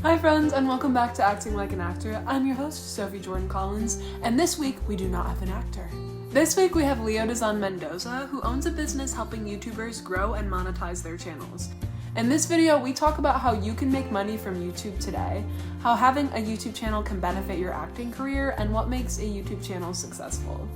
Hi friends, and welcome back to Acting Like an Actor. I'm your host, Sophie Jordan Collins, and this week we do not have an actor. This week we have Leo Dizon Mendoza, who owns a business helping YouTubers grow and monetize their channels. In this video, we talk about how you can make money from YouTube today, how having a YouTube channel can benefit your acting career, and what makes a YouTube channel successful.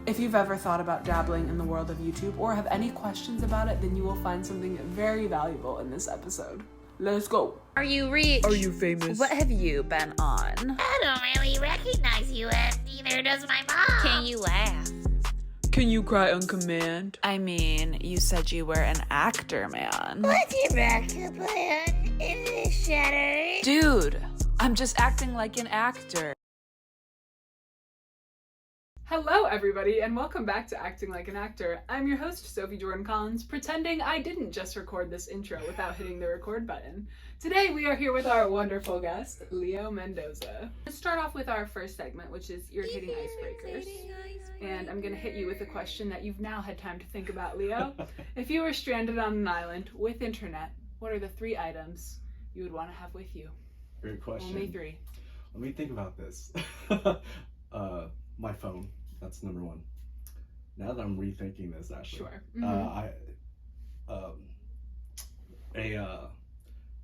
If you've ever thought about dabbling in the world of YouTube or have any questions about it, then you will find something very valuable in this episode. Let's go. Are you rich? Are you famous? What have you been on? I don't really recognize you, and neither does my mom. Can you laugh? Can you cry on command? I mean, you said you were an actor, man. What's your backup plan in this shatter? Dude, I'm just acting like an actor. Hello everybody, and welcome back to Acting Like an Actor. I'm your host, Sophie Jordan Collins, pretending I didn't just record this intro without hitting the record button. Today we are here with our wonderful guest, Leo Mendoza. Let's start off with our first segment, which is irritating icebreakers. And I'm gonna hit you with a question that you've now had time to think about, Leo. If you were stranded on an island with internet, what are the 3 items you would want to have with you? Great question. Only 3. Let me think about this. My phone. That's number 1. Now that I'm rethinking this, actually, Sure.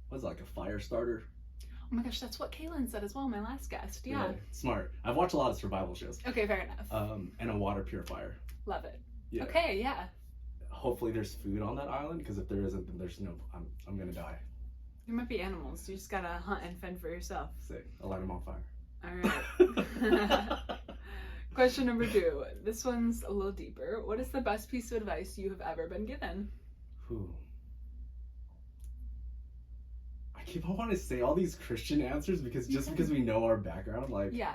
What's it, like a fire starter? Oh my gosh, that's what Kaylin said as well, my last guest. Yeah. Really? Smart. I've watched a lot of survival shows. Okay, fair enough. And a water purifier. Love it. Yeah. Okay, yeah. Hopefully there's food on that island, because if there isn't, then there's no. I'm gonna die. There might be animals. You just gotta hunt and fend for yourself. Sick. I'll light them on fire. All right. Question number 2. This one's a little deeper. What is the best piece of advice you have ever been given? Whew. I keep on wanting to say all these Christian answers because we know our background, like. Yeah,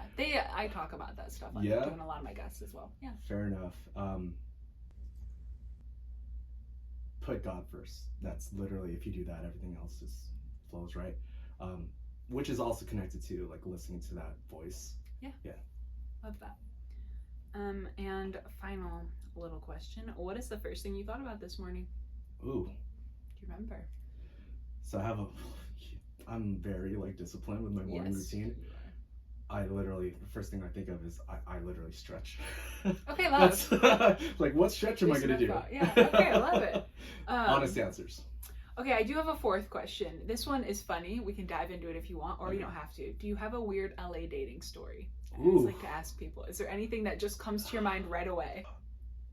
I talk about that stuff. I'm doing a lot of my guests as well. Yeah. Fair enough. Put God first. That's literally, if you do that, everything else just flows, right? Which is also connected to like listening to that voice. Yeah. Yeah. Love that. And final little question. What is the first thing you thought about this morning? Ooh. Do you remember? So I'm very like disciplined with my morning routine. I literally, the first thing I think of is I literally stretch. Okay, love. Like, what stretch am I gonna do? Yeah, okay, I love it. Honest answers. Okay, I do have a 4th question. This one is funny. We can dive into it if you want, or you don't have to. Do you have a weird LA dating story? I always like to ask people. Is there anything that just comes to your mind right away?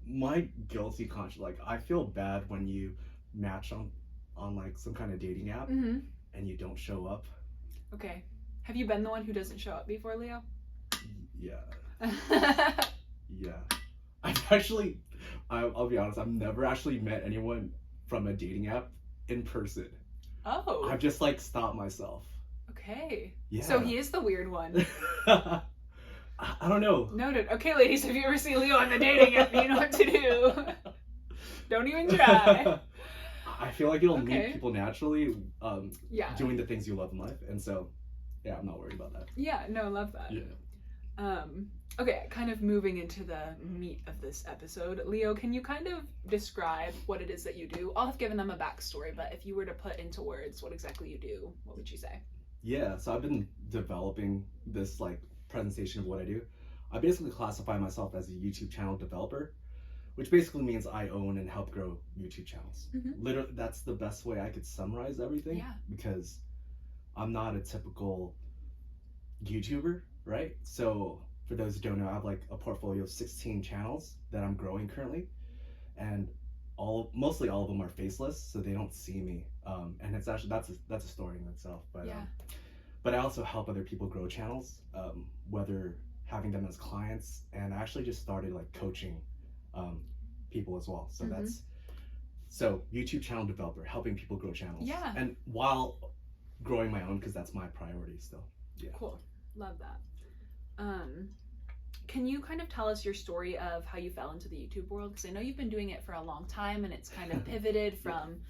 My guilty conscience, like, I feel bad when you match on like some kind of dating app and you don't show up. Okay. Have you been the one who doesn't show up before, Leo? Yeah. Yeah. I'll be honest, I've never actually met anyone from a dating app in person. Oh. I've just like stopped myself. Okay. Yeah. So he is the weird one. I don't know. Noted. Okay, ladies, if you ever see Leo on the dating app, you know what to do. Don't even try. I feel like you'll meet people naturally doing the things you love in life. And so, yeah, I'm not worried about that. Yeah, no, I love that. Yeah. Okay, kind of moving into the meat of this episode. Leo, can you kind of describe what it is that you do? I'll have given them a backstory, but if you were to put into words what exactly you do, what would you say? Yeah, so I've been developing this like presentation of what I do. I basically classify myself as a YouTube channel developer, which basically means I own and help grow YouTube channels. Literally, that's the best way I could summarize everything. Yeah. Because I'm not a typical YouTuber, right? So for those who don't know, I have like a portfolio of 16 channels that I'm growing currently, and mostly all of them are faceless, so they don't see me. And it's actually that's a story in itself. But but I also help other people grow channels, whether having them as clients, and I actually just started like coaching people as well. So so YouTube channel developer, helping people grow channels. Yeah. And while growing my own, because that's my priority still. Yeah. Cool. Love that. Can you kind of tell us your story of how you fell into the YouTube world? Because I know you've been doing it for a long time, and it's kind of pivoted from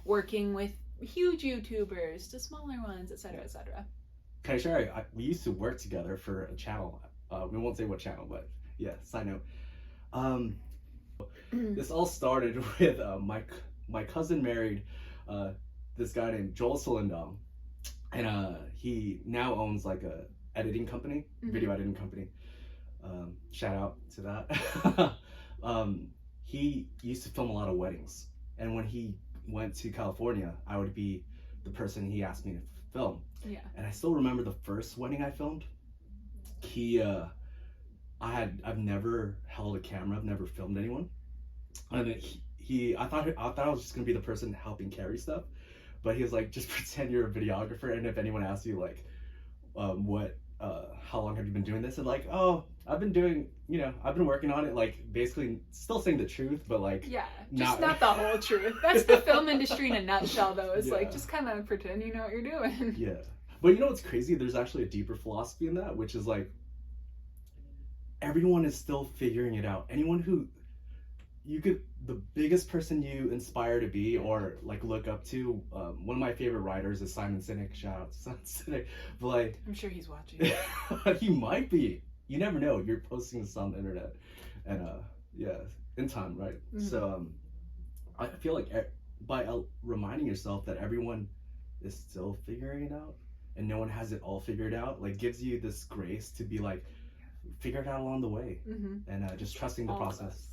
working with huge YouTubers to smaller ones, etc., etc. Can I share? We used to work together for a channel. We won't say what channel, but yeah, side note. This all started with my cousin married this guy named Joel Solendong, and he now owns like a editing company, video editing company. Shout out to that. He used to film a lot of weddings, and when he went to California, I would be the person he asked me to film. Yeah. And I still remember the first wedding I filmed. I've never held a camera. I've never filmed anyone. And then I thought I was just gonna be the person helping carry stuff, but he was like, just pretend you're a videographer, and if anyone asks you like, how long have you been doing this? And like, oh, I've been working on it. Like basically still saying the truth, but like, yeah, just not the whole truth. That's the film industry in a nutshell, though. It's Yeah. like just kind of pretend you know what you're doing. Yeah, but you know what's crazy? There's actually a deeper philosophy in that, which is like, everyone is still figuring it out. Anyone who the biggest person you inspire to be or like look up to, one of my favorite writers is Simon Sinek. Shout out to Simon Sinek. But like, I'm sure he's watching. he might be. You never know. You're posting this on the internet, and yeah, in time, right? So I feel like by reminding yourself that everyone is still figuring it out, and no one has it all figured out, like gives you this grace to be like, figure it out along the way, and just trusting the process.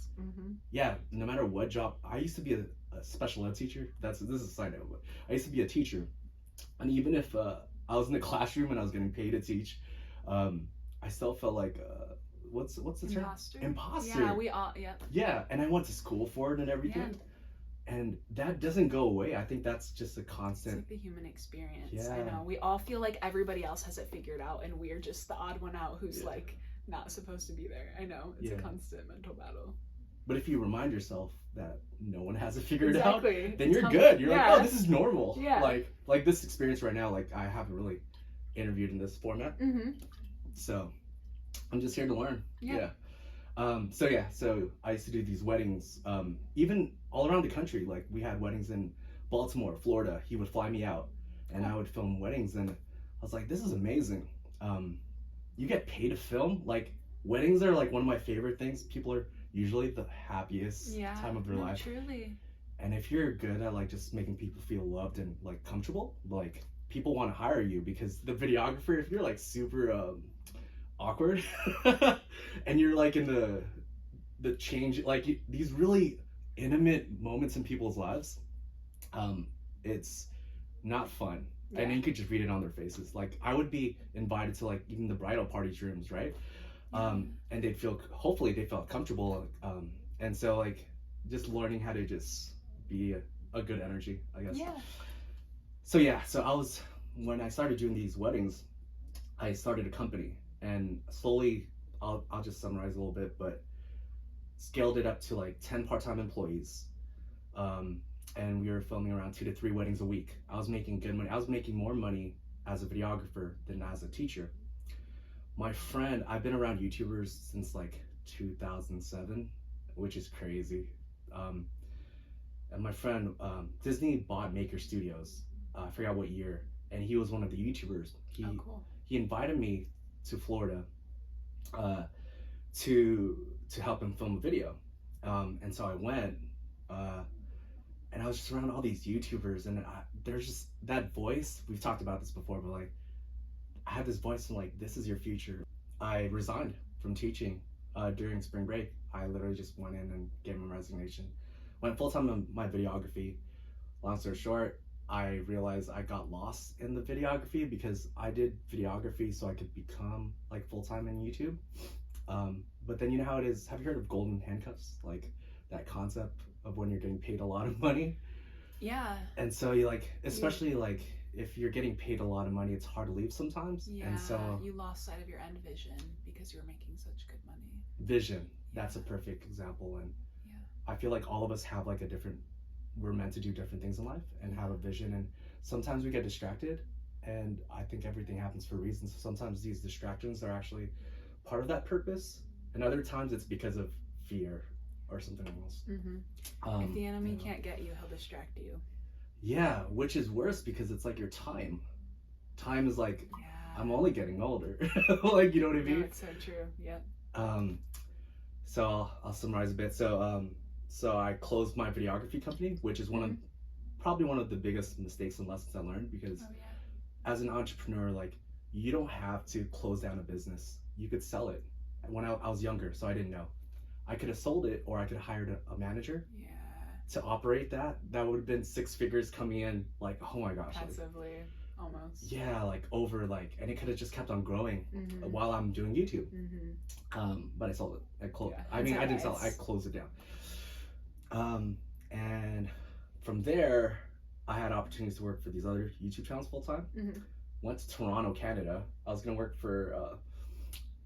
Yeah, no matter what job. I used to be a special ed teacher. This is a side note, but I used to be a teacher, and even if I was in the classroom and I was getting paid to teach, I still felt like what's the term? Imposter. Yeah, we all. Yeah. Yeah, and I went to school for it and everything, and that doesn't go away. I think that's just a constant. It's like the human experience. Yeah. I know. We all feel like everybody else has it figured out, and we're just the odd one out who's like not supposed to be there. I know. It's a constant mental battle. But if you remind yourself that no one has it figured out, then it's you're good. You're like, oh, this is normal. Yeah. Like this experience right now, like I haven't really interviewed in this format. So I'm just here to learn. Yeah. So I used to do these weddings, even all around the country. Like we had weddings in Baltimore, Florida. He would fly me out and I would film weddings, and I was like, this is amazing. You get paid to film. Like weddings are like one of my favorite things. People are usually the happiest time of their life. Truly. And if you're good at like just making people feel loved and like comfortable, like people want to hire you, because the videographer, if you're like super awkward and you're like in the change, like these really intimate moments in people's lives, it's not fun. And you could just read it on their faces. Like I would be invited to like even the bridal party rooms, right? And hopefully they felt comfortable, and so like just learning how to just be a good energy, I guess. So when I started doing these weddings, I started a company, and slowly I'll just summarize a little bit, but scaled it up to like 10 part-time employees, and we were filming around 2 to 3 weddings a week. I was making good money. I was making more money as a videographer than as a teacher. My friend, I've been around YouTubers since like 2007, which is crazy. And my friend, Disney bought Maker Studios. I forgot what year, and he was one of the YouTubers. He invited me to Florida to help him film a video, and so I went, and I was just around all these YouTubers, and there's just that voice. We've talked about this before, but like, I had this voice and like, this is your future. I resigned from teaching during spring break. I literally just went in and gave him a resignation. Went full-time on my videography. Long story short, I realized I got lost in the videography because I did videography so I could become like full-time in YouTube. But then you know how it is. Have you heard of golden handcuffs? Like that concept of when you're getting paid a lot of money? Yeah. And so you like, especially like, if you're getting paid a lot of money, it's hard to leave sometimes. Yeah, and so you lost sight of your end vision because you were making such good money. Vision, that's a perfect example. And I feel like all of us have like we're meant to do different things in life and have a vision. And sometimes we get distracted, and I think everything happens for a reason. So sometimes these distractions are actually part of that purpose, and other times it's because of fear or something else. If the enemy can't get you, he'll distract you. Yeah, which is worse because it's like your time. Time is like, I'm only getting older. Like, you know what I mean? No, it's so true. Yep. So I'll summarize a bit. So I closed my videography company, which is probably one of the biggest mistakes and lessons I learned, because as an entrepreneur, like, you don't have to close down a business. You could sell it. When I was younger, so I didn't know. I could have sold it, or I could have hired a manager to operate that. That would have been 6 figures coming in, like, oh my gosh. Passively, almost. Yeah, like over, like, and it could have just kept on growing while I'm doing YouTube. But I sold it. I didn't sell it. I closed it down. And from there, I had opportunities to work for these other YouTube channels full time. Went to Toronto, Canada. I was gonna work for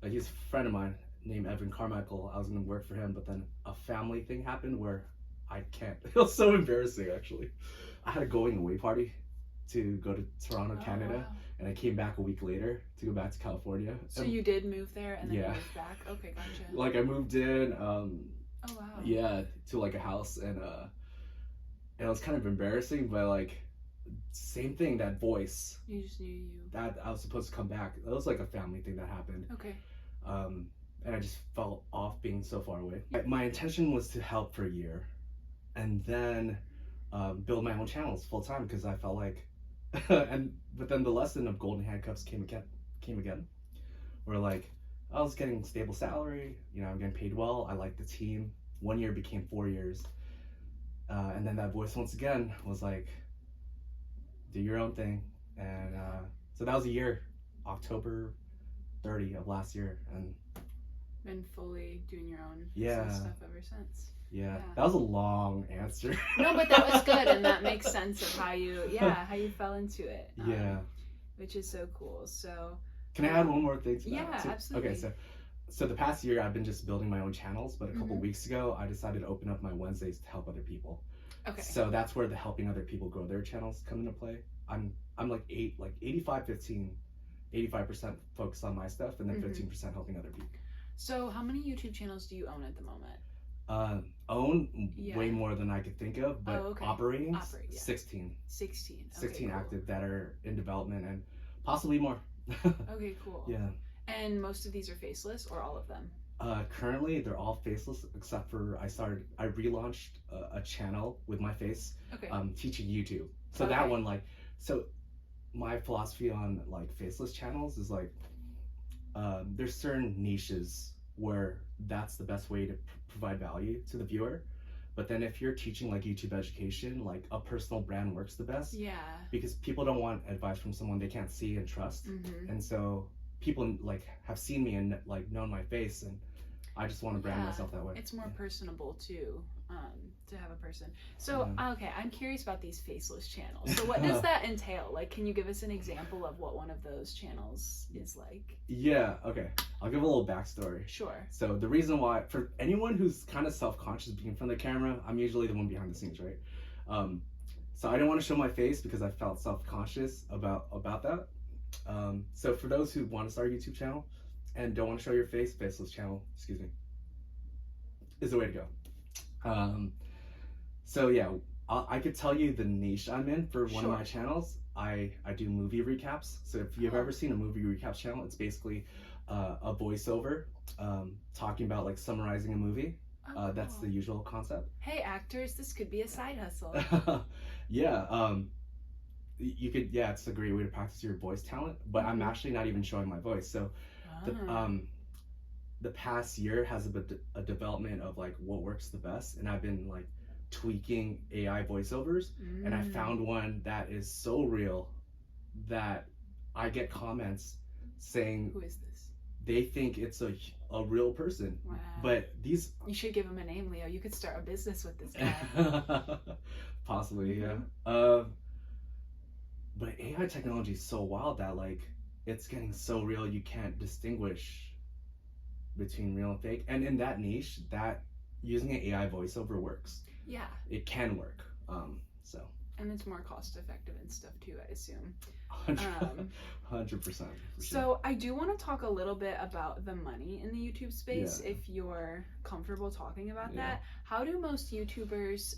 he's a friend of mine named Evan Carmichael. I was gonna work for him, but then a family thing happened where I can't. It was so embarrassing, actually. I had a going away party to go to Toronto, Canada, wow. and I came back a week later to go back to California. So you did move there and then you moved back? Okay, gotcha. Like, I moved in, oh wow. yeah, to like a house, and it was kind of embarrassing, but like, same thing, that voice. You just knew that I was supposed to come back. It was like a family thing that happened. Okay. And I just felt off being so far away. My intention was to help for a year, and then build my own channels full time, because I felt like, but then the lesson of golden handcuffs came again, where like, I was getting stable salary, you know, I'm getting paid well, I liked the team. 1 year became 4 years, and then that voice once again was like, do your own thing. And so that was a year, October 30 of last year, and been fully doing your own stuff ever since. Yeah, that was a long answer. No, but that was good, and that makes sense of how you fell into it. Which is so cool. So can I add one more thing to that? Yeah, absolutely. Okay, so the past year I've been just building my own channels, but a couple weeks ago I decided to open up my Wednesdays to help other people. Okay. So that's where the helping other people grow their channels come into play. I'm like 85% focused on my stuff, and then 15% helping other people. So how many YouTube channels do you own at the moment? Way more than I could think of, but operating 16. 16. 16 active that are in development, and possibly more. Okay, cool. Yeah. And most of these are faceless, or all of them? Currently they're all faceless, except for I relaunched a channel with my face, teaching YouTube. So that one, like, so my philosophy on like faceless channels is like, there's certain niches where that's the best way to provide value to the viewer. But then if you're teaching like YouTube education, like a personal brand works the best. Yeah. Because people don't want advice from someone they can't see and trust. And so people like have seen me and like known my face, and I just want to brand myself that way. It's more personable too, to have a person. So okay, I'm curious about these faceless channels. So what does that entail? Like, can you give us an example of what one of those channels is like? Yeah, okay. I'll give a little backstory. Sure. So the reason why, for anyone who's kind of self-conscious being in front of the camera, I'm usually the one behind the scenes, right? So I didn't want to show my face because I felt self-conscious about that. So for those who want to start a YouTube channel and don't want to show your face, faceless channel, is the way to go. So yeah, I could tell you the niche I'm in for one of my channels. I do movie recaps. So if you've ever seen a movie recaps channel, it's basically a voiceover talking about like summarizing a movie. That's the usual concept. Hey actors, this could be a side hustle. Yeah, you could, it's a great way to practice your voice talent, but I'm actually not even showing my voice. So the past year has a development of like what works the best, and I've been like tweaking AI voiceovers, and I found one that is so real that I get comments saying, who is this? They think it's a real person. Wow. But these... You should give him a name, Leo. You could start a business with this guy. Possibly, yeah. But AI technology is so wild that like it's getting so real you can't distinguish between real and fake. And in that niche, that using an AI voiceover works. Yeah. It can work. So. And it's more cost effective and stuff too, I assume. 100%. So I do want to talk a little bit about the money in the YouTube space, if you're comfortable talking about that. How do most YouTubers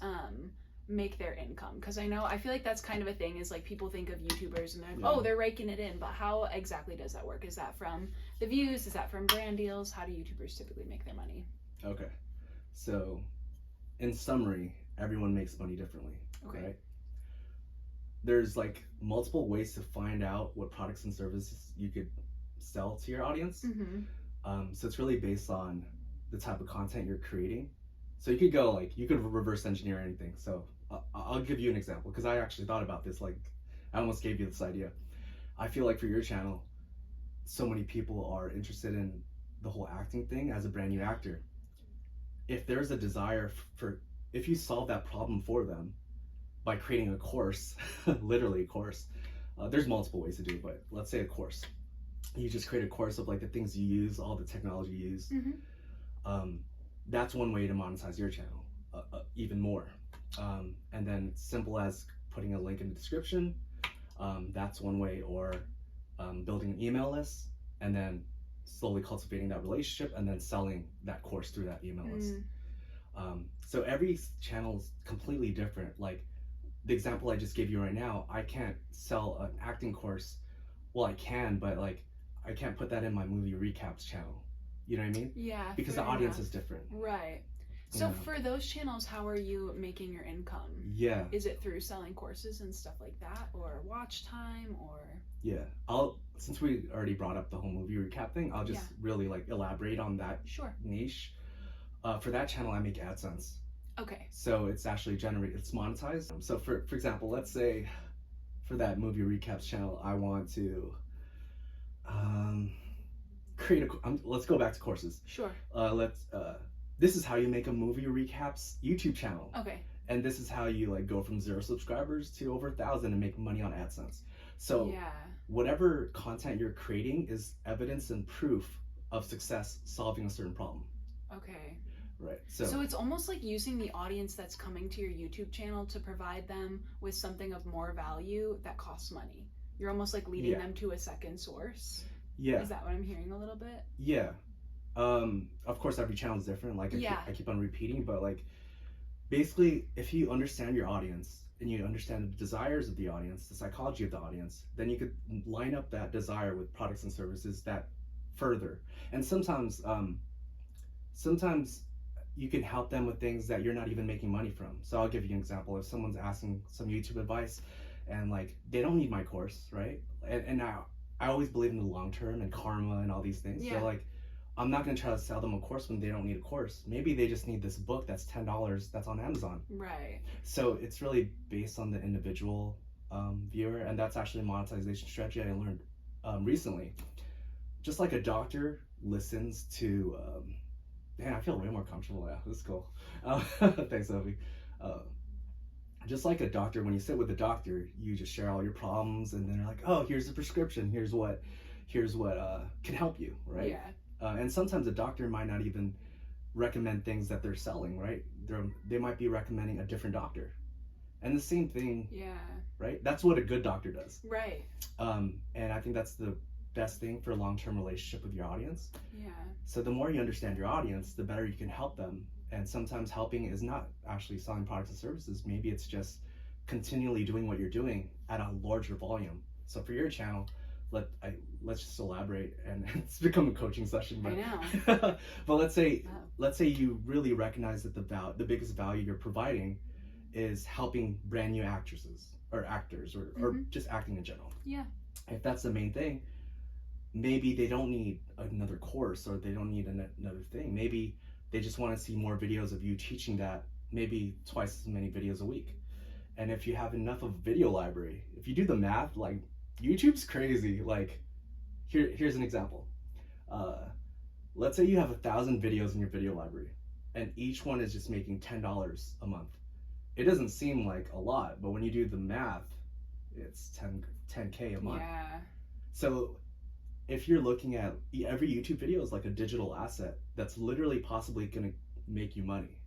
make their income? Because I feel like that's kind of a thing, is like people think of YouTubers and they're like, oh, they're raking it in, but how exactly does that work? Is that from the views? Is that from brand deals? How do YouTubers typically make their money? Okay, so in summary, everyone makes money differently, right? there's like multiple ways to find out what products and services you could sell to your audience. So it's really based on the type of content you're creating. So you could go like, you could reverse engineer anything. So I'll give you an example, because I actually thought about this, like I almost gave you this idea. I feel like for your channel, so many people are interested in the whole acting thing as a brand new actor. If there's a desire if you solve that problem for them by creating a course, literally a course, there's multiple ways to do it, but let's say a course. You just create a course of like the things you use, all the technology you use. That's one way to monetize your channel even more. And then simple as putting a link in the description, that's one way, or building an email list and then slowly cultivating that relationship and then selling that course through that email list. So every channel is completely different. Like the example I just gave you right now, I can't sell an acting course. Well, I can, but like I can't put that in my movie recaps channel. You know what I mean? Yeah. Because the audience is different. Right. So for those channels, how are you making your income? Yeah. Is it through selling courses and stuff like that, or watch time, or? Yeah. Since we already brought up the whole movie recap thing, I'll just really like elaborate on that niche. For that channel, I make AdSense. Okay. So it's actually it's monetized. So for example, let's say for that movie recaps channel, I want to create let's go back to courses. Sure. This is how you make a movie recaps YouTube channel. Okay. And this is how you like go from 0 subscribers to over 1,000 and make money on AdSense. So whatever content you're creating is evidence and proof of success solving a certain problem. Okay. Right. So it's almost like using the audience that's coming to your YouTube channel to provide them with something of more value that costs money. You're almost like leading them to a second source. Yeah. Is that what I'm hearing a little bit? Yeah. Of course, every channel is different. Like I keep on repeating, but like basically, if you understand your audience and you understand the desires of the audience, the psychology of the audience, then you could line up that desire with products and services that further. And sometimes you can help them with things that you're not even making money from. So I'll give you an example. If someone's asking some YouTube advice and like they don't need my course, right? And I always believe in the long term and karma and all these things. So like I'm not going to try to sell them a course when they don't need a course. Maybe they just need this book that's $10 that's on Amazon. Right. So it's really based on the individual viewer, and that's actually a monetization strategy I learned recently. Just like a doctor listens to, man, I feel way more comfortable now. This is cool. Thanks, Sophie. Just like a doctor, when you sit with a doctor, you just share all your problems, and then they're like, "Oh, here's the prescription. Here's what can help you," right? Yeah. And sometimes a doctor might not even recommend things that they're selling, right? They might be recommending a different doctor, and the same thing. Yeah. Right. That's what a good doctor does. Right. And I think that's the best thing for a long-term relationship with your audience. Yeah. So the more you understand your audience, the better you can help them. And sometimes helping is not actually selling products and services. Maybe it's just continually doing what you're doing at a larger volume. So for your channel, let's just elaborate, and it's become a coaching session. But, I know. But let's say you really recognize that the biggest value you're providing is helping brand new actresses or actors or just acting in general. Yeah. If that's the main thing, maybe they don't need another course or they don't need another thing. Maybe they just want to see more videos of you teaching that, maybe twice as many videos a week. And if you have enough of a video library, if you do the math, like YouTube's crazy. Like here's an example. Let's say you have 1,000 videos in your video library and each one is just making $10 a month. It doesn't seem like a lot, but when you do the math, it's 10K a month. Yeah. So if you're looking at every YouTube video is like a digital asset that's literally possibly going to make you money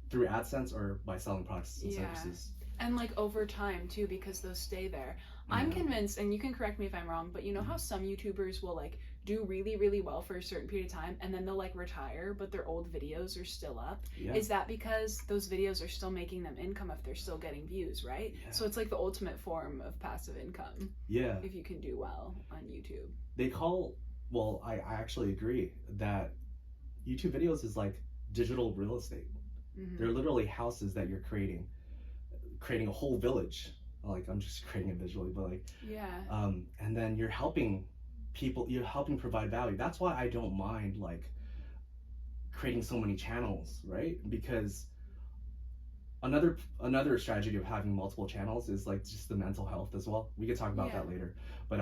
through AdSense or by selling products and services. And like over time too, because those stay there. I'm convinced, and you can correct me if I'm wrong, but you know how some YouTubers will like do really, really well for a certain period of time and then they'll like retire, but their old videos are still up? Yeah. Is that because those videos are still making them income if they're still getting views, right? Yeah. So it's like the ultimate form of passive income. Yeah. If you can do well on YouTube. I actually agree that YouTube videos is like digital real estate. They're literally houses that you're creating a whole village like I'm just creating it visually, but like Yeah. and then you're helping people, you're helping provide value. That's why I don't mind like creating so many channels, right? Because another strategy of having multiple channels is like just the mental health as well. We could talk about that later, but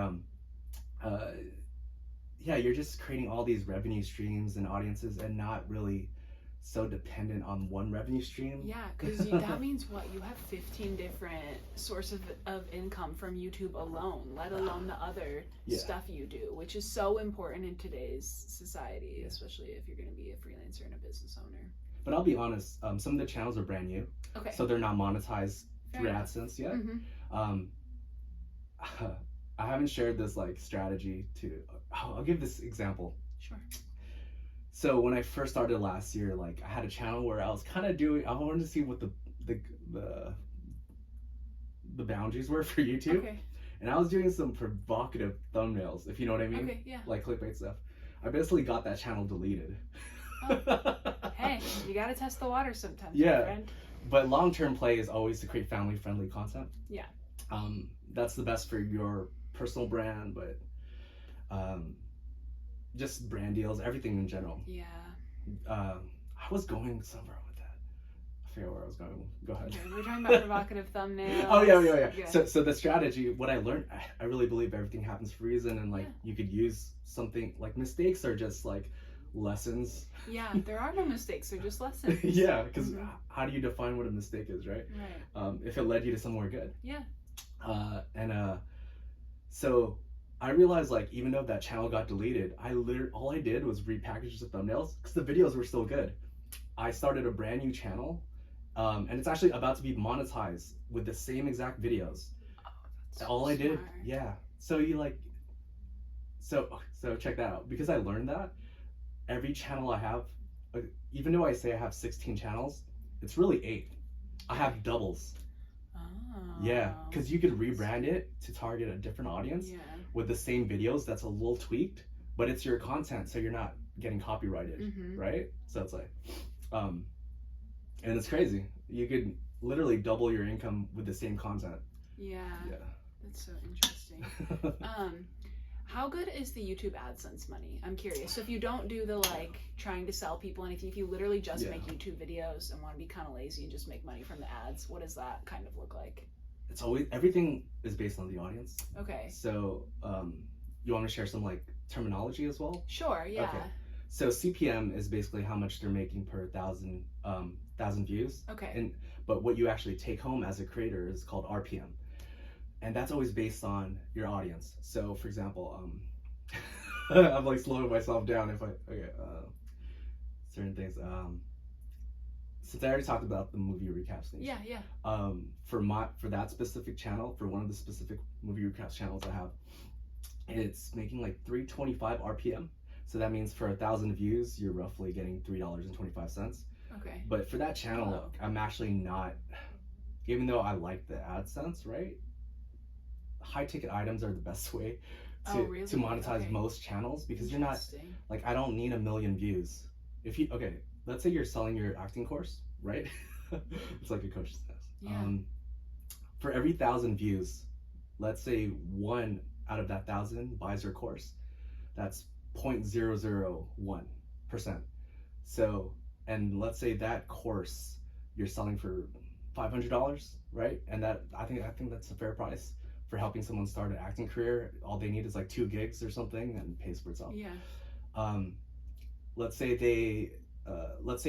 yeah, you're just creating all these revenue streams and audiences and not really so dependent on one revenue stream. Yeah, because that means what? You have 15 different sources of income from YouTube alone, let alone the other stuff you do, which is so important in today's society, especially if you're going to be a freelancer and a business owner. But I'll be honest, some of the channels are brand new, so they're not monetized through AdSense yet. I haven't shared this like strategy to. I'll give this example. Sure. So when I first started last year, like I had a channel where I was kind of doing. I wanted to see what the boundaries were for YouTube, and I was doing some provocative thumbnails, if you know what I mean. Like clickbait stuff. I basically got that channel deleted. Oh. Hey, you gotta test the water sometimes, my friend. But long-term play is always to create family-friendly content. Yeah. That's the best for your personal brand, but just brand deals, everything in general. Yeah. I was going somewhere with that. I forget where I was going. Go ahead. Okay, we're talking about provocative thumbnails. Oh yeah. So the strategy, what I learned, I really believe everything happens for a reason, and like you could use something like mistakes are just like lessons. Yeah, there are no mistakes, they're just lessons. Yeah, because how do you define what a mistake is, right? Right. If it led you to somewhere good. Yeah. So I realized like even though that channel got deleted, all I did was repackage the thumbnails because the videos were still good. I started a brand new channel, and it's actually about to be monetized with the same exact videos. Oh, that's all I did, smart. So you like, so check that out. Because I learned that every channel I have, even though I say I have 16 channels, it's really 8. I have doubles. Yeah, because you could rebrand it to target a different audience with the same videos that's a little tweaked, but it's your content, so you're not getting copyrighted, right? So it's like, and it's crazy. You could literally double your income with the same content. Yeah. That's so interesting. How good is the YouTube AdSense money? I'm curious. So if you don't do the like trying to sell people anything, if you literally just make YouTube videos and want to be kind of lazy and just make money from the ads, what does that kind of look like? It's always, everything is based on the audience. Okay. So you want to share some like terminology as well? Sure, yeah. Okay. So CPM is basically how much they're making per thousand views. Okay. But what you actually take home as a creator is called RPM. And that's always based on your audience. So for example, I'm like slowing myself down if certain things. Since I already talked about the movie recap stage. Yeah. For that specific channel, for one of the specific movie recaps channels I have, it's making like 325 RPM. So that means for 1,000 views, you're roughly getting $3.25. Okay. But for that channel, I'm actually not, even though I like the AdSense, right? High ticket items are the best way to monetize most channels, because you're not like, I don't need 1 million views. If you let's say you're selling your acting course, right? It's like a coach's test. Yeah. For every 1,000 views, let's say 1 out of that 1,000 buys your course. That's 0.001%. So, and let's say that course you're selling for $500, right? And that I think that's a fair price for helping someone start an acting career. All they need is like 2 gigs or something, and it pays for itself. Yeah. Let's say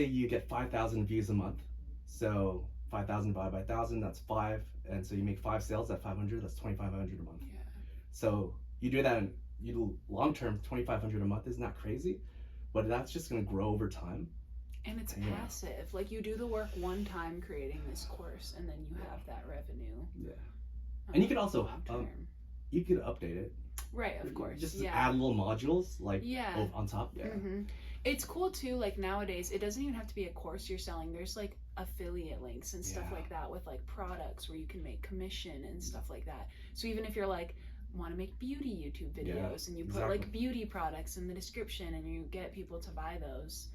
you get 5,000 views a month. So 5,000 divided by 1,000, that's 5. And so you make 5 sales at 500, that's 2,500 a month. Yeah. So you do that, and you do long term, 2,500 a month is not crazy, but that's just going to grow over time. And it's passive. Like you do the work one time creating this course, and then you have that revenue. Yeah. And you could also you could update it. Right, of course. Just add little modules like on top. Yeah. It's cool too, like nowadays it doesn't even have to be a course you're selling. There's like affiliate links and stuff like that with like products where you can make commission and stuff like that. So even if you're like want to make beauty YouTube videos and you put like beauty products in the description and you get people to buy those.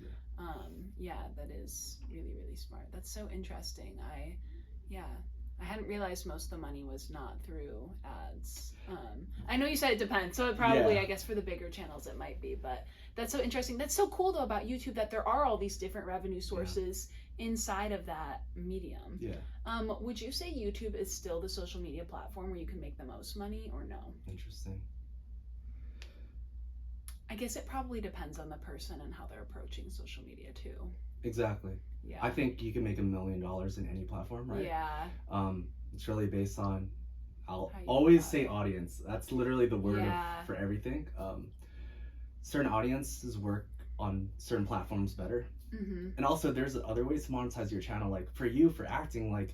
That is really, really smart. That's so interesting. I hadn't realized most of the money was not through ads. I know you said it depends, so it probably, Yeah. I guess for the bigger channels it might be, but that's so interesting. That's so cool though about YouTube that there are all these different revenue sources inside of that medium. Yeah. Would you say YouTube is still the social media platform where you can make the most money, or no? Interesting. I guess it probably depends on the person and how they're approaching social media too. Exactly. Yeah. I think you can make $1 million in any platform, right? Yeah. It's really based on, I'll How you always got say it. audience. That's literally the word Yeah. for everything. Certain audiences work on certain platforms better. Mm-hmm. And also there's other ways to monetize your channel. Like for you, for acting, like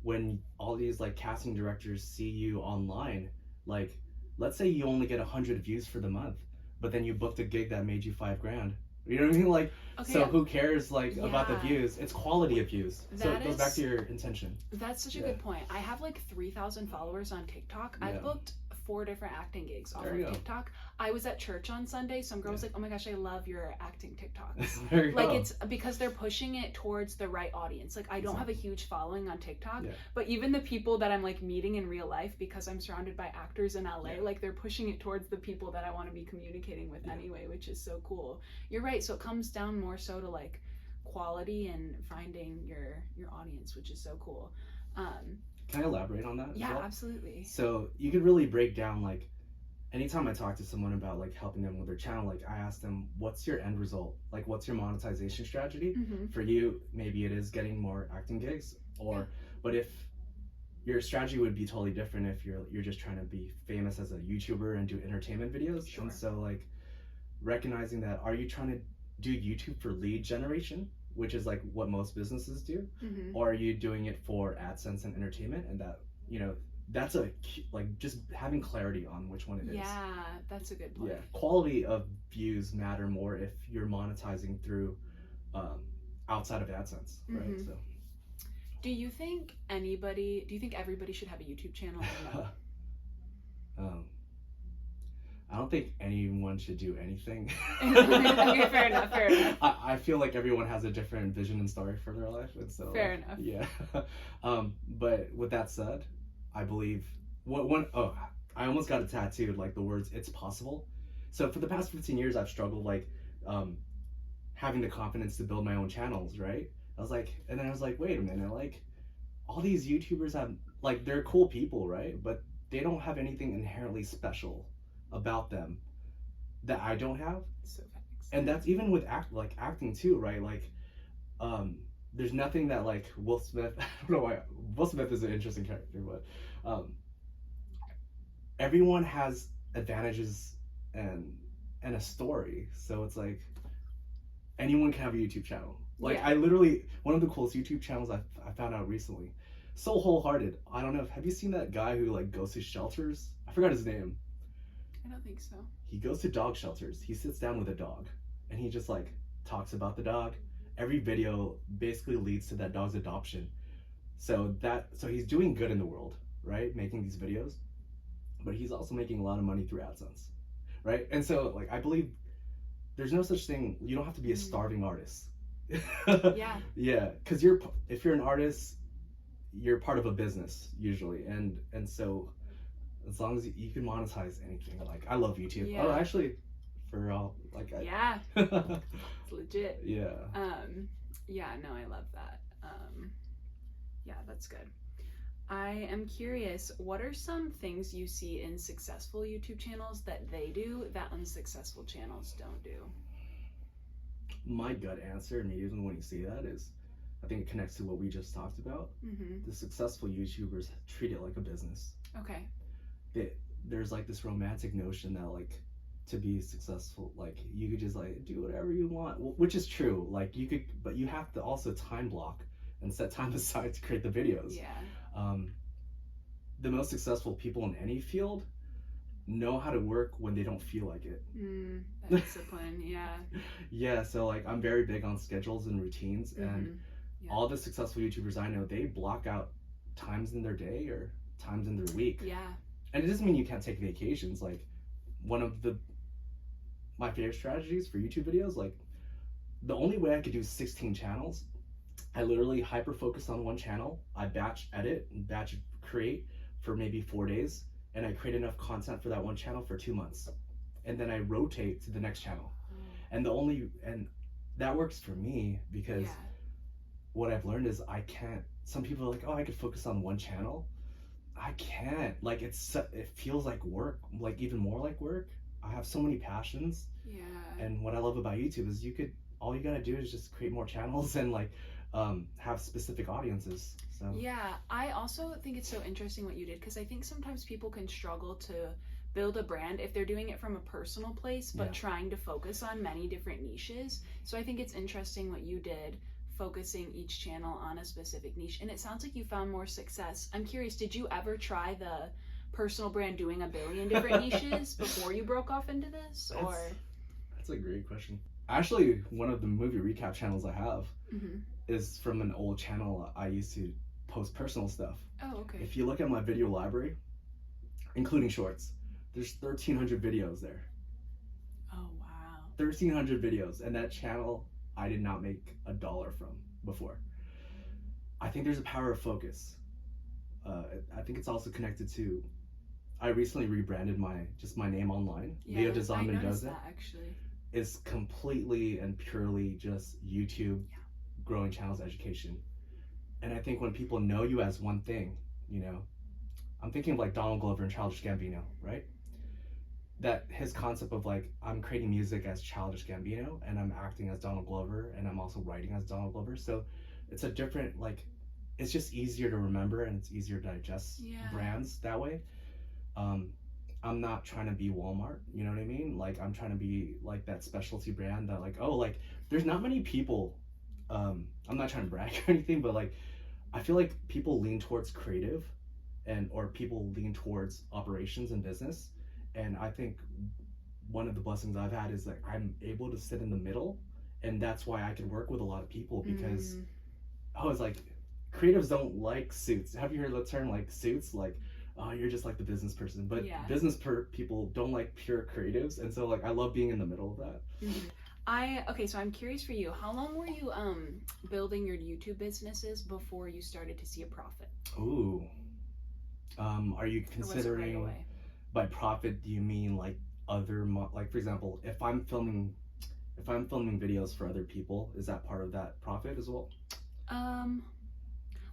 when all these like casting directors see you online, like let's say you only get 100 views for the month, but then you booked a gig that made you $5,000. You know what I mean? Like, Okay, so yeah. who cares like about the Yeah. views? It's quality of views. So That it goes back is- to your intention. That's such a Yeah. good point. I have like 3,000 followers on TikTok. Yeah. I've booked 4 different acting gigs off There of you go. TikTok. I was at church on Sunday. Some girls Yeah. like, oh my gosh, I love your acting TikToks. There you Like go. it's because they're pushing it towards the right audience. Like I don't have a huge following on TikTok, Yeah. but even the people that I'm like meeting in real life, because I'm surrounded by actors in LA, Yeah. like they're pushing it towards the people that I want to be communicating with Yeah. anyway, which is so cool. You're right. So it comes down more so to like quality and finding your audience, which is so cool. Can I elaborate on that? as Yeah, well? absolutely. So you could really break down like anytime I talk to someone about like helping them with their channel, like I ask them, what's your end result? Like what's your monetization strategy? Mm-hmm. For you, maybe it is getting more acting gigs, or but if your strategy would be totally different if you're just trying to be famous as a YouTuber and do entertainment videos. Sure. And so like recognizing that, are you trying to do YouTube for lead generation, which is like what most businesses do, Mm-hmm. or are you doing it for AdSense and entertainment? And that, you know, that's a key, like just having clarity on which one it is. Yeah, that's a good point. Yeah, quality of views matter more if you're monetizing through outside of AdSense, right? Mhm. So Do you think everybody should have a YouTube channel or no? I don't think anyone should do anything. Okay, fair enough. I feel like everyone has a different vision and story for their life, and so Fair enough. Yeah. But with that said, I believe I almost got it tattooed, like the words "it's possible." So for the past 15 years, I've struggled like having the confidence to build my own channels, right? And then I was like, wait a minute, like all these YouTubers have, like, they're cool people, right? But they don't have anything inherently special about them that I don't have. So thanks. And that's even with acting too, right? Like there's nothing that like Will Smith, I don't know why Will Smith is an interesting character, but everyone has advantages and a story. So it's like anyone can have a YouTube channel. Like Yeah. I literally, one of the coolest YouTube channels I found out recently, so wholehearted. I don't know, have you seen that guy who like goes to shelters? I forgot his name. I don't think so. He goes to dog shelters. He sits down with a dog and he just like talks about the dog. Every video basically leads to that dog's adoption. So he's doing good in the world, right? Making these videos, but he's also making a lot of money through AdSense, right? And so like I believe there's no such thing. You don't have to be a starving artist. Yeah. Yeah, because if you're an artist, you're part of a business usually, and so as long as you can monetize anything. Like I love YouTube. Yeah. Oh, actually, for all like Yeah, it's legit. Yeah. Yeah, no, I love that. Yeah, that's good. I am curious, what are some things you see in successful YouTube channels that they do that unsuccessful channels don't do? My gut answer immediately when you see that is, I think it connects to what we just talked about. Mm-hmm. The successful YouTubers treat it like a business. Okay. There's like this romantic notion that like to be successful, like you could just like do whatever you want, which is true. Like you could, but you have to also time block and set time aside to create the videos. Yeah. The most successful people in any field know how to work when they don't feel like it. That discipline, yeah. Yeah, so like I'm very big on schedules and routines, and Mhm. Yeah. all the successful YouTubers I know, they block out times in their day or times in their week. Yeah. And it doesn't mean you can't take vacations. Like one of my favorite strategies for YouTube videos, like the only way I could do 16 channels I literally hyper focus on one channel. I batch edit and batch create for maybe 4 days, and I create enough content for that one channel for 2 months, and then I rotate to the next channel. And that works for me because what I've learned is I can't. Some people are like, oh, I could focus on one channel. I can't. Like it feels like work, like even more like work. I have so many passions. Yeah. And what I love about YouTube is all you gotta do is just create more channels and like have specific audiences. So yeah, I also think it's so interesting what you did, because I think sometimes people can struggle to build a brand if they're doing it from a personal place but trying to focus on many different niches. So I think it's interesting what you did, focusing each channel on a specific niche, and it sounds like you found more success. I'm curious, did you ever try the personal brand doing a billion different niches before you broke off into this? That's a great question. Actually, one of the movie recap channels I have is from an old channel I used to post personal stuff. Oh, okay. If you look at my video library, including shorts, there's 1,300 videos there. Oh, wow. 1,300 videos, and that channel I did not make $1 from before. I think there's a power of focus. I think it's also connected to, I recently rebranded my name online. Leo Dizon Mendoza. That, actually. Is completely and purely just YouTube, growing channels, education. And I think when people know you as one thing, you know, I'm thinking of like Donald Glover and Childish Gambino, right? That his concept of like, I'm creating music as Childish Gambino and I'm acting as Donald Glover and I'm also writing as Donald Glover. So it's a different, like, it's just easier to remember and it's easier to digest brands that way. I'm not trying to be Walmart, you know what I mean? Like, I'm trying to be like that specialty brand that like, oh, like there's not many people, I'm not trying to brag or anything, but like, I feel like people lean towards creative or people lean towards operations and business. And I think one of the blessings I've had is like, I'm able to sit in the middle, and that's why I can work with a lot of people because I was like, creatives don't like suits. Have you heard the term like suits? Like, oh, you're just like the business person, but people don't like pure creatives, and so like I love being in the middle of that. Okay, so I'm curious for you, how long were you building your YouTube businesses before you started to see a profit? Ooh, are you considering right away? By profit do you mean like like for example, if I'm filming videos for other people, is that part of that profit as well?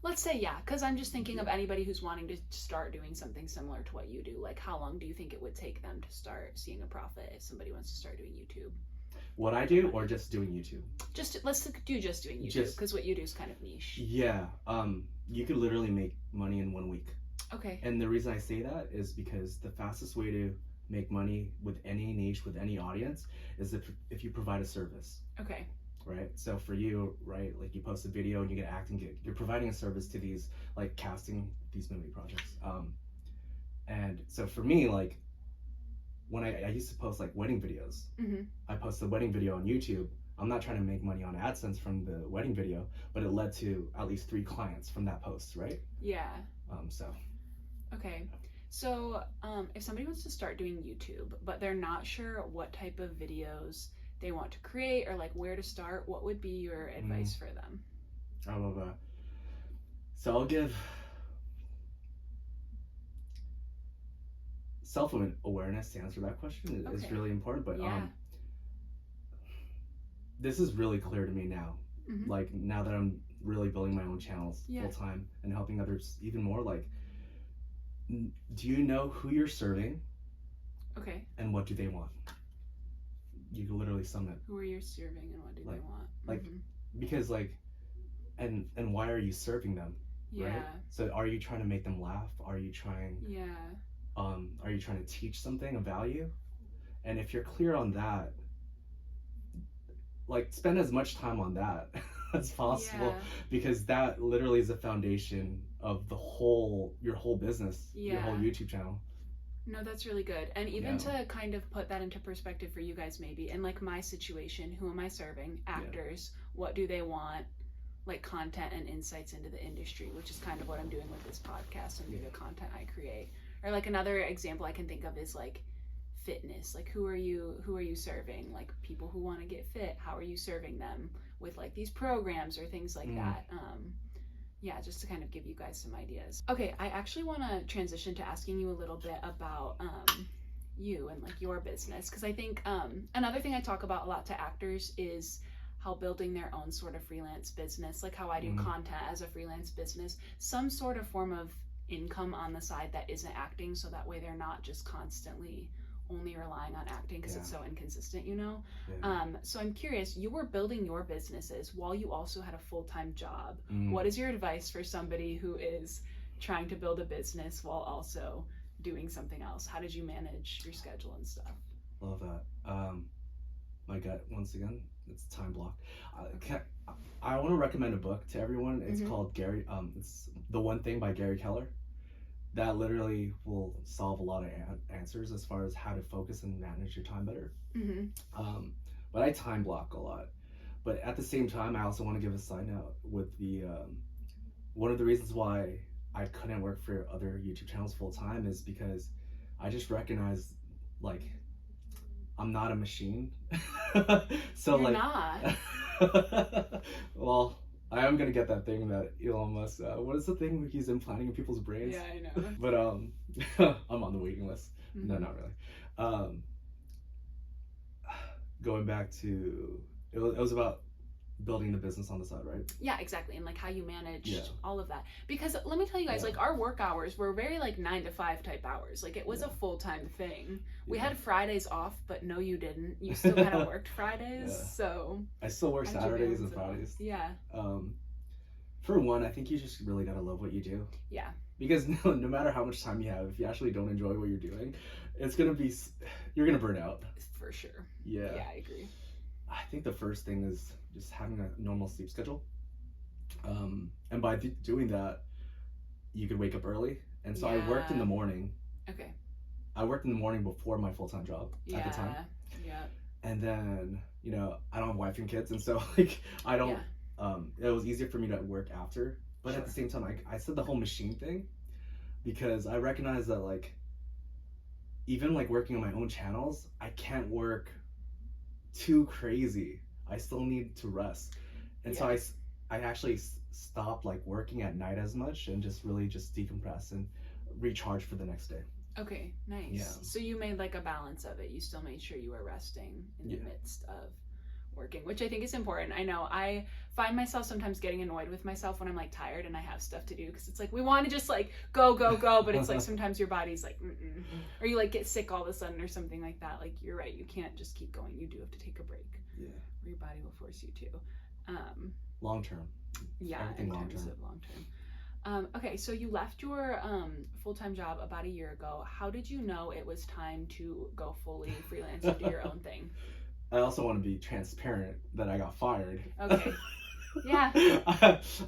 Let's say because I'm just thinking of anybody who's wanting to start doing something similar to what you do. Like, how long do you think it would take them to start seeing a profit if somebody wants to start doing YouTube? What I do, or just doing YouTube? Let's do just doing YouTube, because what you do is kind of niche. Yeah, you could literally make money in 1 week. Okay. And the reason I say that is because the fastest way to make money with any niche, with any audience, is if you provide a service. Okay. Right, so for you, right, like you post a video and you get an acting gig, you're providing a service to these, like, casting these movie projects. And so for me, like, when I used to post like wedding videos, I posted a wedding video on YouTube. I'm not trying to make money on AdSense from the wedding video, but it led to at least 3 clients from that post, right? Yeah. Okay. So if somebody wants to start doing YouTube, but they're not sure what type of videos they want to create or like where to start, what would be your advice for them? I love that. So I'll give self-awareness to answer that question is really important, but this is really clear to me now. Like, now that I'm really building my own channels full time and helping others even more, like, do you know who you're serving? Okay. And what do they want? You can literally sum it. Who are you serving and what do they want? Like, because like, and why are you serving them? Yeah. Right? So are you trying to make them laugh? Are you trying? Yeah. Are you trying to teach something of value? And if you're clear on that, like, spend as much time on that as possible, because that literally is the foundation of your whole business, your whole YouTube channel. No, that's really good. And even to kind of put that into perspective for you guys, maybe, in like my situation, who am I serving? Actors. What do they want? Like, content and insights into the industry, which is kind of what I'm doing with this podcast and the content I create. Or like another example I can think of is like fitness? Like who are you serving? Like people who want to get fit, how are you serving them with like these programs or things like that? Yeah, just to kind of give you guys some ideas. Okay, I actually want to transition to asking you a little bit about you and like your business, because I think another thing I talk about a lot to actors is how building their own sort of freelance business, like how I do content as a freelance business, some sort of form of income on the side that isn't acting, so that way they're not just constantly only relying on acting because it's so inconsistent, you know? So I'm curious, you were building your businesses while you also had a full-time job. What is your advice for somebody who is trying to build a business while also doing something else? How did you manage your schedule and stuff? Love that. My gut, once again, it's time block. I want to recommend a book to everyone. It's called it's The One Thing by Gary Keller. That literally will solve a lot of answers as far as how to focus and manage your time better. But I time block a lot. But at the same time, I also want to give a side note with the one of the reasons why I couldn't work for other YouTube channels full time is because I just recognized, like, I'm not a machine. So You're like not. Well, I am gonna get that thing that Elon Musk. What is the thing he's implanting in people's brains? Yeah, I know. But I'm on the waiting list. No, not really. Going back to it was about building the business on the side, right? Yeah, exactly. And like how you managed all of that. Because let me tell you guys, like our work hours were very like 9 to 5 type hours. Like it was a full-time thing. We had Fridays off, but no, you didn't. You still kind of worked Fridays. So I still work Saturdays and Fridays. Yeah. For one, I think you just really gotta love what you do. Yeah. Because no matter how much time you have, if you actually don't enjoy what you're doing, you're gonna burn out. For sure. Yeah. Yeah, I agree. I think the first thing is just having a normal sleep schedule. And by doing that, you could wake up early. And so I worked in the morning. Okay. I worked in the morning before my full-time job at the time. Yeah. And then, I don't have wife and kids. And so like, I don't, it was easier for me to work after. But at the same time, I said the whole machine thing because I recognize that like, even like working on my own channels, I can't work too crazy. I still need to rest. And so I actually stopped like working at night as much and just really just decompress and recharge for the next day. Okay, nice. Yeah. So you made like a balance of it. You still made sure you were resting in the midst of working, which I think is important. I know I find myself sometimes getting annoyed with myself when I'm like tired and I have stuff to do because it's like we want to just like go, but it's like sometimes your body's like or you like get sick all of a sudden or something like that. Like you're right, you can't just keep going. You do have to take a break. Yeah. Or your body will force you to. Long term. Yeah, everything in terms of long term. Okay, so you left your full-time job about a year ago. How did you know it was time to go fully freelance and do your own thing? I also want to be transparent that I got fired. Okay. Yeah.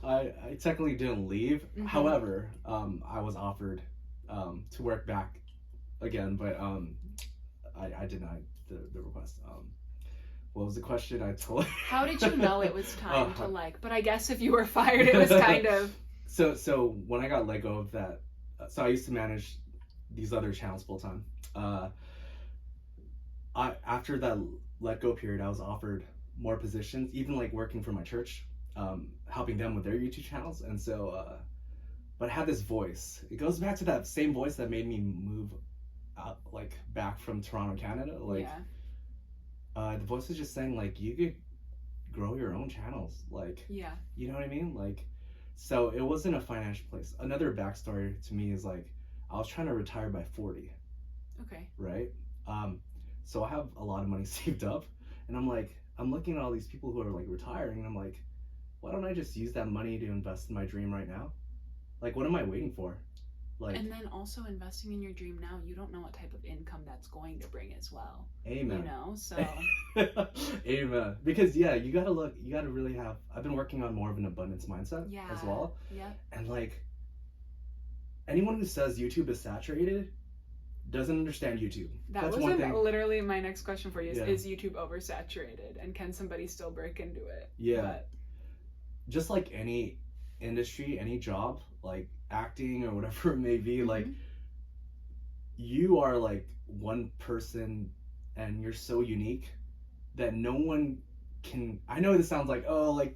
I technically didn't leave. However, I was offered to work back again, but I denied the request. What was the question? I told. How did you know it was time to like? But I guess if you were fired, it was kind of. So when I got let go of that, so I used to manage these other channels full time. After that let go period, I was offered more positions, even like working for my church, helping them with their YouTube channels. And so, but I had this voice. It goes back to that same voice that made me move out, like back from Toronto, Canada. Like, the voice is just saying like you could grow your own channels. Like, you know what I mean? Like, so it wasn't a financial place. Another backstory to me is like I was trying to retire by 40. Okay. Right. So I have a lot of money saved up, and I'm looking at all these people who are like retiring, and I'm like, why don't I just use that money to invest in my dream right now? Like, what am I waiting for? Like, and then also investing in your dream now, you don't know what type of income that's going to bring as well. Amen. You know, so. Amen. Because you gotta really have. I've been working on more of an abundance mindset as well. Yeah. And like, anyone who says YouTube is saturated doesn't understand YouTube. That's one thing. Literally my next question for you is YouTube oversaturated, and can somebody still break into it? Yeah. Just like any industry, any job, like acting or whatever it may be, like you are like one person and you're so unique that no one can. I know this sounds like, oh, like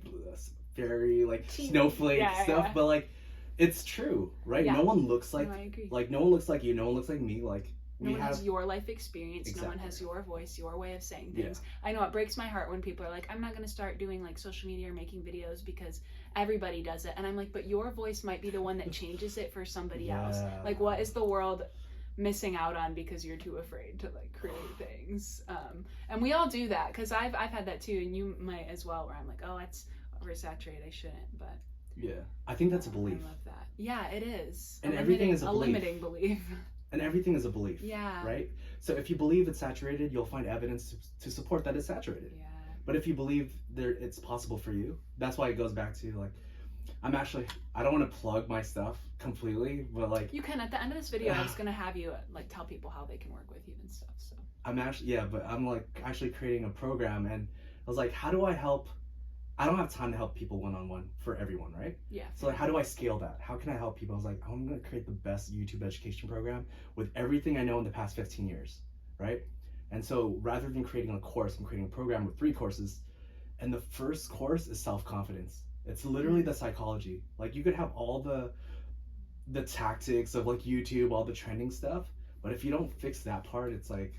fairy, like snowflake stuff, but like it's true, right? No one looks like, I agree. like no one looks like you, no one looks like me, like no one has your life experience. Exactly. No one has your voice, your way of saying things. I know it breaks my heart when people are like, I'm not going to start doing like social media or making videos because everybody does it. And I'm like, but your voice might be the one that changes it for somebody else. Like, what is the world missing out on because you're too afraid to like create things? And we all do that, because I've had that too, and you might as well, where I'm like, oh, it's oversaturated, I shouldn't. But I think that's a belief. I love that. Yeah, it is. And everything is a belief. Limiting belief. And everything is a belief. Yeah. Right? So if you believe it's saturated, you'll find evidence to support that it's saturated. Yeah. But if you believe it's possible for you, that's why it goes back to like, I don't want to plug my stuff completely, but like, you can at the end of this video. I was gonna have you like tell people how they can work with you and stuff. So I'm like actually creating a program, and I was like, how do I help? I don't have time to help people one-on-one for everyone, right? Yeah. So like, how do I scale that? How can I help people? I was like, I'm gonna create the best YouTube education program with everything I know in the past 15 years, right? And so rather than creating a course, I'm creating a program with 3 courses, and the first course is self-confidence. It's literally the psychology. Like, you could have all the tactics of like YouTube, all the trending stuff, but if you don't fix that part, it's like,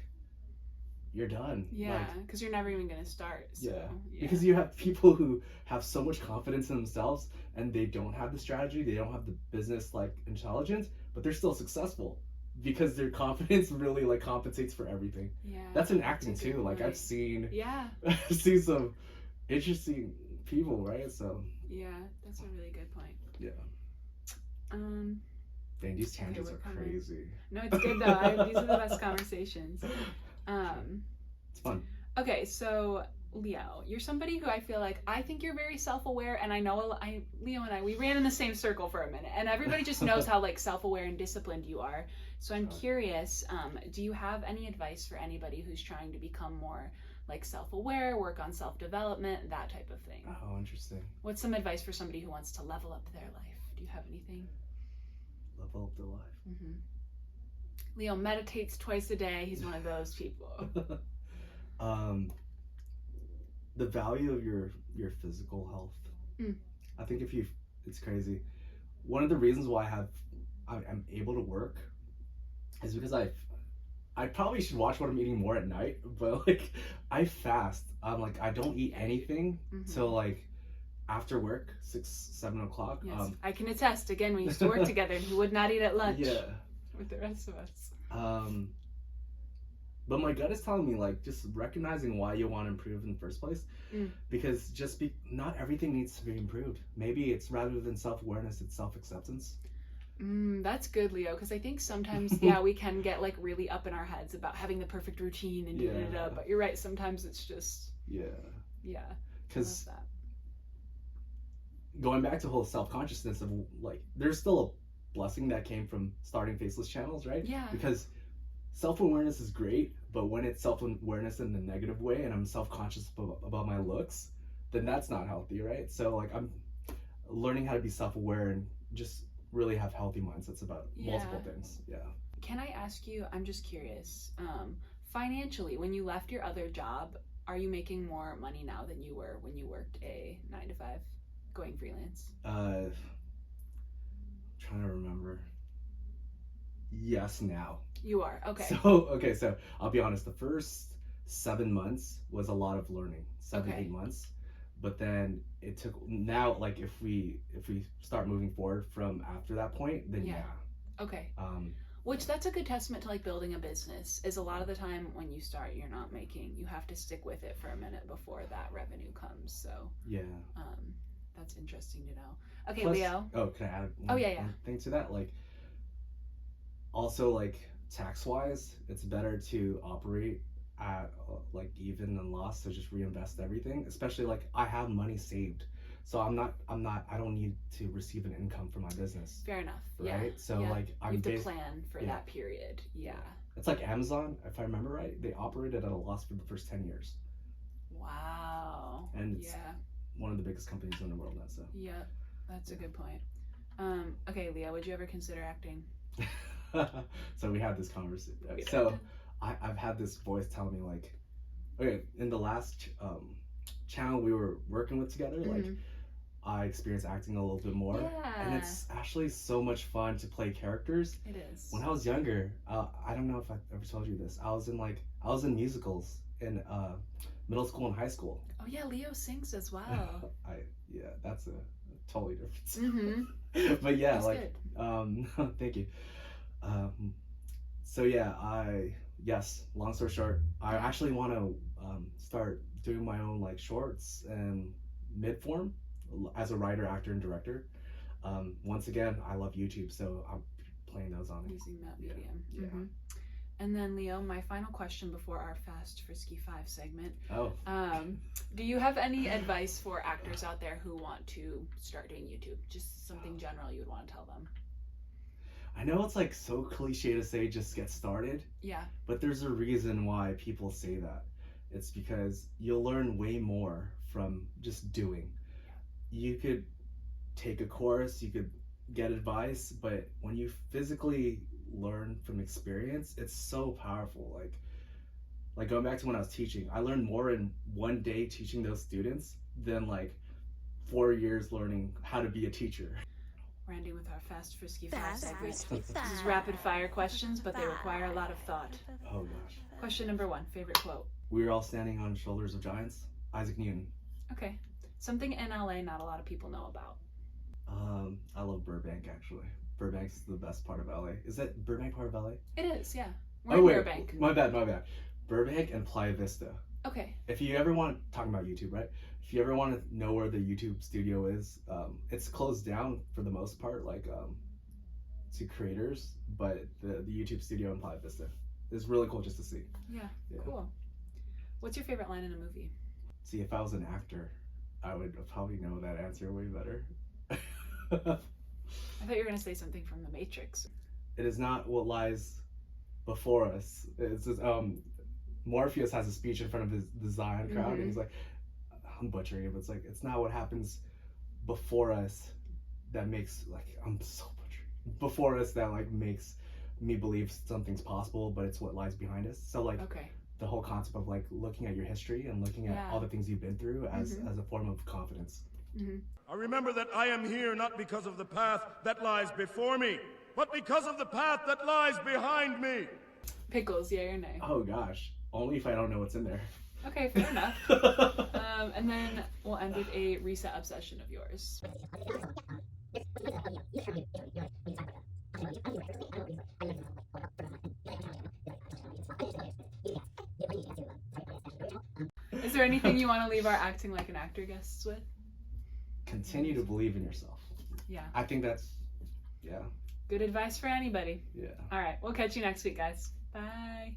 you're done. Yeah, because you're never even gonna start. So, because you have people who have so much confidence in themselves, and they don't have the strategy, they don't have the business like intelligence, but they're still successful because their confidence really like compensates for everything. Yeah, that's in acting too. Like, I've seen some interesting people, right? So that's a really good point. Dang, these tangents are crazy. No, it's good though. These are the best conversations. It's fun. Okay, so Leo, you're somebody who I feel like, I think you're very self-aware, and I know Leo and I, we ran in the same circle for a minute, and everybody just knows how like self-aware and disciplined you are. So I'm curious, do you have any advice for anybody who's trying to become more like self-aware, work on self-development, that type of thing? Oh, interesting. What's some advice for somebody who wants to level up their life? Do you have anything? Level up their life. Mm-hmm. Leo meditates twice a day. He's one of those people. The value of your physical health. I think it's crazy. One of the reasons why I'm able to work is because I probably should watch what I'm eating more at night, but like, I fast. I'm like, I don't eat anything till like after work, 6-7 o'clock. Yes, I can attest. Again, we used to work together, and he would not eat at lunch. With the rest of us. But my gut is telling me, like, just recognizing why you want to improve in the first place, because not everything needs to be improved. Maybe it's, rather than self-awareness, it's self-acceptance. That's good, Leo, because I think sometimes we can get like really up in our heads about having the perfect routine and but you're right, sometimes it's just because going back to the whole self-consciousness of like, there's still a blessing that came from starting Faceless channels, right? Because self-awareness is great, but when it's self-awareness in the negative way and I'm self-conscious about my looks, then that's not healthy, right? So like, I'm learning how to be self-aware and just really have healthy mindsets about multiple things. Can I ask you, I'm just curious, financially, when you left your other job, are you making more money now than you were when you worked a 9-to-5 going freelance? Trying to remember. Yes, now. You are, okay. So I'll be honest, the first 7 months was a lot of learning, 7-8 months. But then it took, now like, if we start moving forward from after that point, then okay. Which, that's a good testament to like building a business, is a lot of the time when you start, you're not making, you have to stick with it for a minute before that revenue comes. So that's interesting to know. Okay. Plus, Leo. Oh, can I add one thing to that? Like, also, like, tax-wise, it's better to operate at like even and loss, so just reinvest everything. Especially like, I have money saved, so I don't need to receive an income from my business. Fair enough. Right? So like, you have to plan for that period. It's like Amazon, if I remember right, they operated at a loss for the first 10 years. Wow. And it's one of the biggest companies in the world now. So that's a good point. Okay, Leo, would you ever consider acting? So we had this conversation. We So did. I've had this voice telling me like, okay, in the last channel we were working with together, like I experienced acting a little bit more, and Yeah. it's actually so much fun to play characters. It is. When I was younger, I don't know if I ever told you this. I was in musicals in middle school and high school. Oh yeah, Leo sings as well. That's a totally different. Mm-hmm. But yeah, That's like thank you. So yeah, long story short, I actually want to start doing my own like shorts and mid form as a writer, actor, and director. Once again, I love YouTube, so I'm playing those on it. Using that Yeah. medium. Yeah. Mm-hmm. And then Leo, my final question before our Fast Frisky 5 segment. Oh. Do you have any advice for actors out there who want to start doing YouTube? Just something general you would want to tell them. I know it's like so cliche to say just get started, Yeah. but there's a reason why people say that. It's because you'll learn way more from just doing. You could take a course, you could get advice, but when you physically learn from experience, it's so powerful. Like going back to when I was teaching, I learned more in one day teaching those students than like 4 years learning how to be a teacher. We're ending with our Fast Frisky 5 Fast segment. Frisky This is rapid fire questions, but they require a lot of thought. Oh gosh. Question number 1, favorite quote. We were all standing on shoulders of giants. Isaac Newton. Okay. Something in LA not a lot of people know about. I love Burbank actually. Burbank's the best part of LA. Is that Burbank part of LA? It is, yeah. We're in Burbank. My bad. Burbank and Playa Vista. Okay. If you ever want, talking about YouTube, right? If you ever want to know where the YouTube studio is, it's closed down for the most part, like to creators, but the YouTube studio in Playa Vista is really cool just to see. Yeah. Yeah. Cool. What's your favorite line in a movie? See, if I was an actor, I would probably know that answer way better. I thought you were going to say something from The Matrix. It is not what lies before us. It's just, Morpheus has a speech in front of the Zion crowd, and he's like, I'm butchering it, but it's like, it's not what happens before us that makes, like, I'm so butchering. Before us that, like, makes me believe something's possible, but it's what lies behind us. So, like, Okay. the whole concept of, like, looking at your history and looking at all the things you've been through as a form of confidence. I remember that I am here not because of the path that lies before me, but because of the path that lies behind me. Pickles, yay or nay? Oh, gosh. Only if I don't know what's in there. Okay, fair enough. And then we'll end with a reset obsession of yours. Is there anything you want to leave our acting like an actor guests with? Continue to believe in yourself. Yeah. I think that's, Good advice for anybody. yeah. All right, we'll catch you next week, guys. Bye.